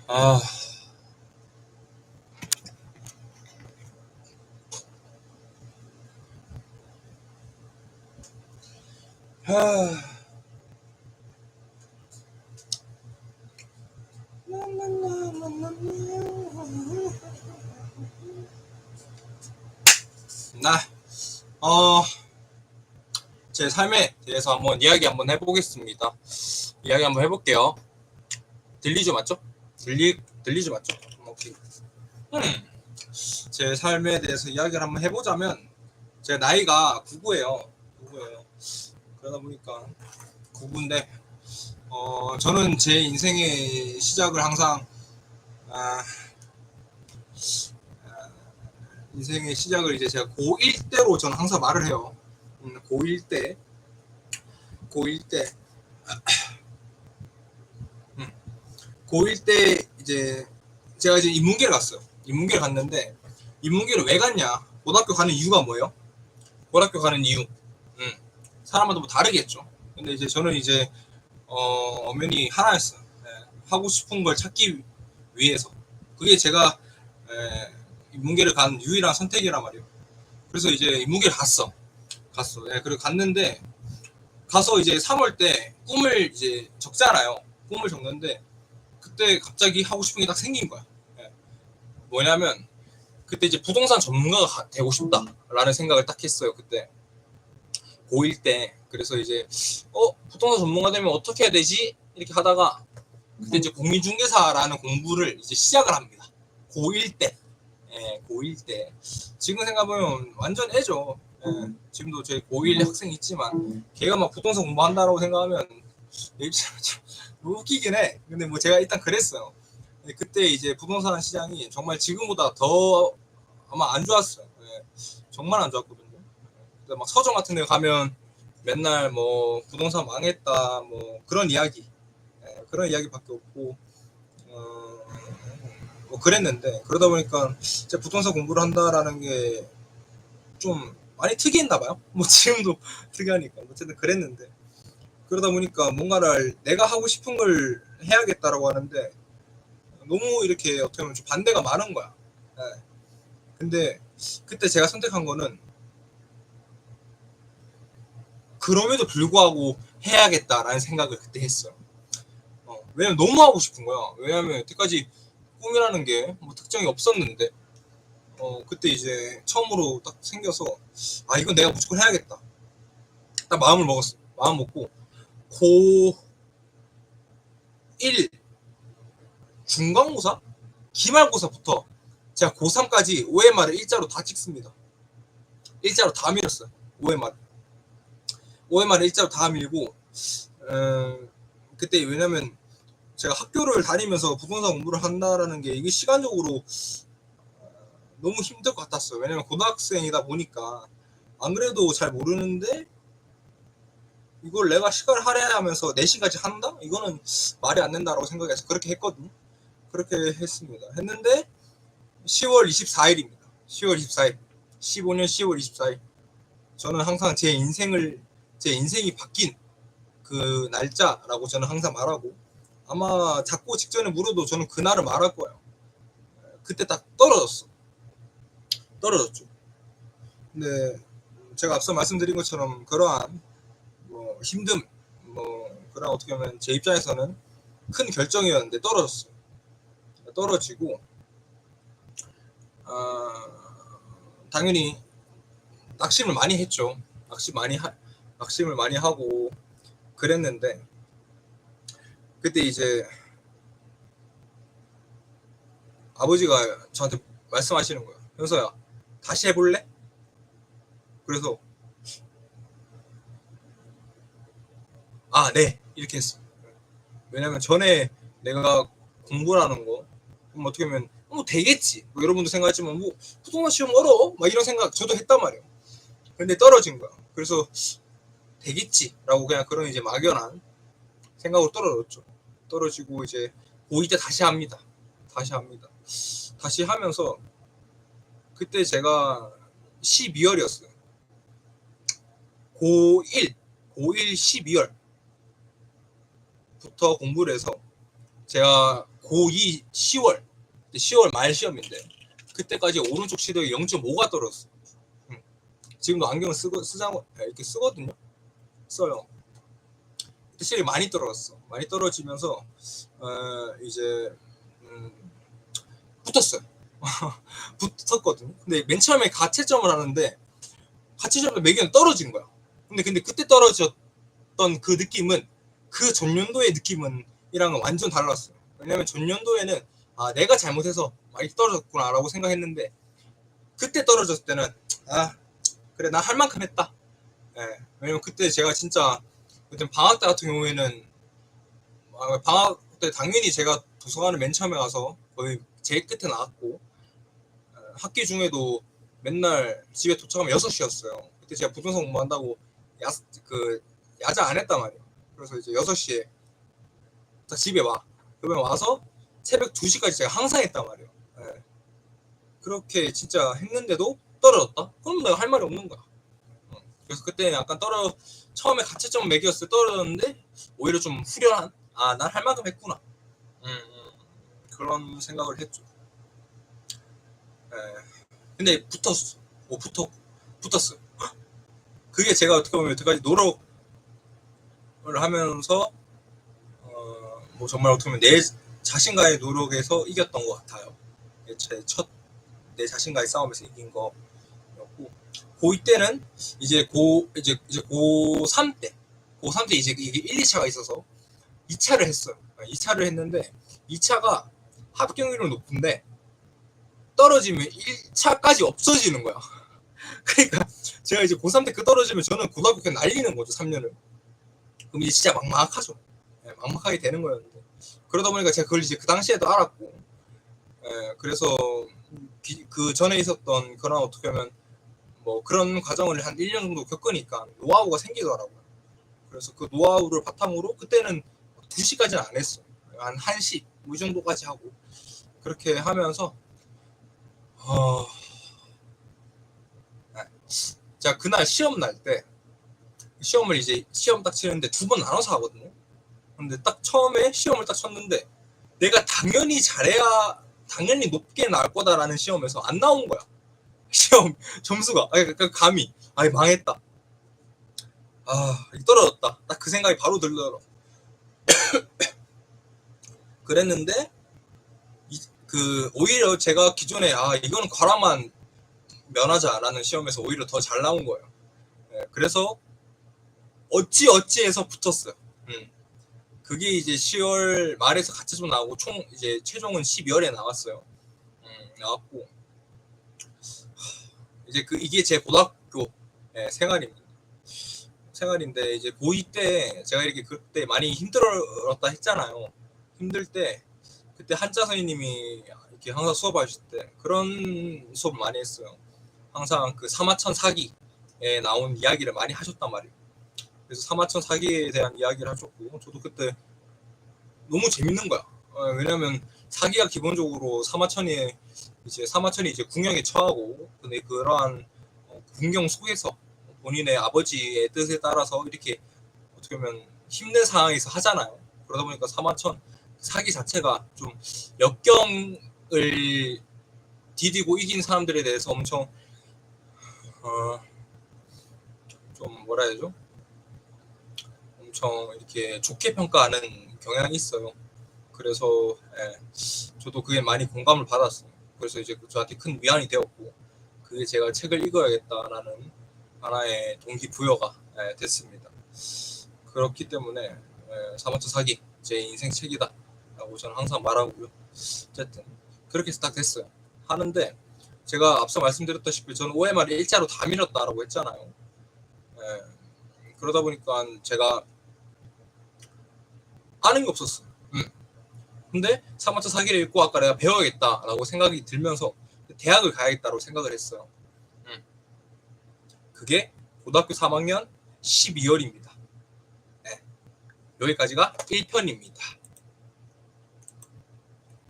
아, 하, 나, 어, 제 삶에 대해서 한번 이야기 한번 해보겠습니다. 이야기 한번 해볼게요. 들리죠, 맞죠? 들리죠, 맞죠? 오케이. 음, 제 삶에 대해서 이야기를 한번 해보자면, 제 나이가 99예요. 99예요. 그러다 보니까 99인데, 저는 제 인생의 시작을 항상, 아, 인생의 시작을 이제 제가 고1 때로 저는 항상 말을 해요. 고1 때, 고1 때, 음, 고1 때 이제 제가 이제 인문계를 갔어요. 인문계를 갔는데 인문계를 왜 갔냐? 고등학교 가는 이유가 뭐예요? 고등학교 가는 이유. 사람마다 뭐 다르겠죠. 근데 이제 저는 이제 엄연히 하나였어요. 예, 하고 싶은 걸 찾기 위해서. 그게 제가 인문계를 간 유일한 선택이란 말이에요. 그래서 이제 인문계를 갔어. 예, 그리고 갔는데 가서 이제 3월 때 꿈을 이제 적잖아요. 꿈을 적는데 그때 갑자기 하고 싶은 게 딱 생긴 거야. 예, 뭐냐면 그때 이제 부동산 전문가가 되고 싶다라는 생각을 딱 했어요. 그때 고1 때. 그래서 이제 부동산 전문가 되면 어떻게 해야 되지? 이렇게 하다가 그때 이제 공인중개사라는 공부를 이제 시작을 합니다. 고1 때. 예, 고1 때. 지금 생각해보면 완전 애죠. 예, 지금도 제 고1 학생 있지만 걔가 막 부동산 공부한다라고 생각하면 좀 웃기긴 해. 근데 뭐 제가 일단 그랬어요. 그때 이제 부동산 시장이 정말 지금보다 더 아마 안 좋았어요. 예, 정말 안 좋았거든요. 근데 막 서점 같은 데 가면 맨날 뭐 부동산 망했다 뭐 그런 이야기, 그런 이야기밖에 없고 뭐 그랬는데 그러다 보니까 이제 부동산 공부를 한다라는 게 좀 많이 특이했나 봐요. 뭐 지금도 특이하니까 어쨌든 그랬는데 그러다 보니까 뭔가를 내가 하고 싶은 걸 해야겠다라고 하는데 너무 이렇게 어떻게 보면 좀 반대가 많은 거야. 예. 근데 그때 제가 선택한 거는 그럼에도 불구하고 해야겠다라는 생각을 그때 했어요. 왜냐면 너무 하고 싶은 거야. 왜냐면 여태까지 꿈이라는 게 뭐 특정이 없었는데 그때 이제 처음으로 딱 생겨서 아 이건 내가 무조건 해야겠다. 딱 마음을 먹었어. 마음 먹고 고1 중간고사, 기말고사부터 제가 고3까지 OMR을 일자로 다 찍습니다. 일자로 다 밀었어요. OMR을 일자로 다 밀고 그때 왜냐면 제가 학교를 다니면서 부동산 공부를 한다라는 게 이게 시간적으로 너무 힘들 것 같았어요. 왜냐면 고등학생이다 보니까 안 그래도 잘 모르는데 이걸 내가 시간을 할애하면서 4시까지 한다? 이거는 말이 안 된다라고 생각해서 그렇게 했거든요. 그렇게 했습니다. 했는데 10월 24일입니다. 10월 24일. 15년 10월 24일. 저는 항상 제 인생이 바뀐 그 날짜라고 저는 항상 말하고 아마 작고 직전에 물어도 저는 그날을 말할 거예요. 그때 딱 떨어졌죠. 근데 제가 앞서 말씀드린 것처럼 그러한 뭐 힘듦, 뭐 그런 어떻게 보면 제 입장에서는 큰 결정이었는데 떨어졌어요. 떨어지고 당연히 낙심을 많이 했죠. 낙심을 많이 하고 그랬는데 그때 이제 아버지가 저한테 말씀하시는 거예요. 현서야 다시 해볼래? 그래서 아, 네 이렇게 했어. 왜냐면 전에 내가 공부라는 거 어떻게 보면 뭐 되겠지. 뭐 여러분도 생각했지만 뭐 부동산 시험 어려워? 막 이런 생각 저도 했단 말이에요. 근데 떨어진 거야. 그래서 되겠지라고 그냥 그런 이제 막연한 생각으로 떨어졌죠. 떨어지고 이제 고2 때 다시 합니다. 다시 합니다. 다시 하면서 그때 제가 12월이었어요. 고1 고1 12월부터 공부를 해서 제가 고2 10월 말 시험인데 그때까지 오른쪽 시력이 0.5가 떨어졌어. 지금도 안경을 쓰자고 이렇게 쓰거든요. 써요. 그때 시력이 많이 떨어졌어. 많이 떨어지면서 이제 붙었어요. 붙었거든요. 근데 맨 처음에 가채점을 하는데 가채점을 매기면 떨어진 거야. 근데 그때 떨어졌던 그 느낌은 그 전년도의 느낌은 이랑은 완전 달랐어요. 왜냐면 전년도에는 내가 잘못해서 많이 떨어졌구나 라고 생각했는데 그때 떨어졌을 때는 그래 나 할 만큼 했다. 왜냐면 그때 제가 진짜 그때 방학 때 같은 경우에는 방학 때 당연히 제가 도서관을 맨 처음에 가서 거의 제일 끝에 나왔고 학기 중에도 맨날 집에 도착하면 6시였어요. 그때 제가 부동산 공부한다고 야자 안 했단 말이에요. 그래서 이제 6시에 딱 집에 와. 그러면 와서 새벽 2시까지 제가 항상 했단 말이에요. 그렇게 진짜 했는데도 떨어졌다? 그럼 내가 할 말이 없는 거야. 그래서 그때 약간 처음에 가채점 매겼을 때 떨어졌는데 오히려 좀 후련한 난 할 만큼 했구나. 그런 생각을 했죠. 근데 붙었어. 붙었어요. 그게 제가 어떻게 보면 여태까지 노력을 하면서 뭐 정말 어떻게 보면 내 자신과의 노력에서 이겼던 것 같아요. 제 첫 내 자신과의 싸움에서 이긴 거였고 고2 때는 이제 고3 때 이제 이게 1, 2차가 있어서 2차를 했어요. 2차를 했는데 2차가 합격률은 높은데 떨어지면 1차까지 없어지는 거야. 그러니까 제가 이제 고3 때 떨어지면 저는 고등학교 그냥 날리는 거죠. 3년을. 그럼 이제 진짜 막막하죠. 막막하게 되는 거였는데 그러다 보니까 제가 그걸 이제 그 당시에도 알았고 그래서 그 전에 있었던 그런 어떻게 하면 뭐 그런 과정을 한 1년 정도 겪으니까 노하우가 생기더라고요. 그래서 그 노하우를 바탕으로 그때는 2시까지는 안 했어요. 한 1시 뭐 이 정도까지 하고 그렇게 하면서 자 그날 시험 날 때 시험을 이제 시험 딱 치는데 2번 나눠서 하거든요. 근데 딱 처음에 시험을 딱 쳤는데 내가 당연히 잘해야 당연히 높게 나올 거다라는 시험에서 안 나온 거야. 시험 점수가 감히 망했다. 떨어졌다. 딱 그 생각이 바로 들더라고. 그랬는데 오히려 제가 기존에 이거는 과라만 면하자라는 시험에서 오히려 더 잘 나온 거예요. 그래서 어찌해서 붙었어요. 그게 이제 10월 말에서 가채점 나오고 총 이제 최종은 12월에 나왔어요. 나왔고 이제 이게 제 고등학교 생활인데 이제 고2 때 제가 이렇게 그때 많이 힘들었다 했잖아요. 힘들 때 그때 한자 선생님이 이렇게 항상 수업하실 때 그런 수업 많이 했어요. 항상 그 사마천 사기에 나온 이야기를 많이 하셨단 말이에요. 그래서 사마천 사기에 대한 이야기를 하셨고 저도 그때 너무 재밌는 거야. 왜냐면 사기가 기본적으로 사마천이 이제 궁형에 처하고 근데 그러한 궁경 속에서 본인의 아버지의 뜻에 따라서 이렇게 어떻게 보면 힘든 상황에서 하잖아요. 그러다 보니까 사마천 사기 자체가 좀 역경을 디디고 이긴 사람들에 대해서 엄청 좀 뭐라 해야 되죠? 엄청 이렇게 좋게 평가하는 경향이 있어요. 그래서 저도 그게 많이 공감을 받았어요. 그래서 이제 저한테 큰 위안이 되었고 그게 제가 책을 읽어야겠다라는 하나의 동기부여가 됐습니다. 그렇기 때문에 사마천 사기 제 인생 책이다 라고 저는 항상 말하고요. 어쨌든 그렇게 해서 딱 됐어요. 하는데 제가 앞서 말씀드렸다시피 저는 OMR을 일자로 다 밀었다라고 했잖아요. 그러다 보니까 제가 아는 게 없었어. 근데 사마천 사기를 읽고 아까 내가 배워야겠다라고 생각이 들면서 대학을 가야겠다고 생각을 했어요. 그게 고등학교 3학년 12월입니다. 여기까지가 1편입니다.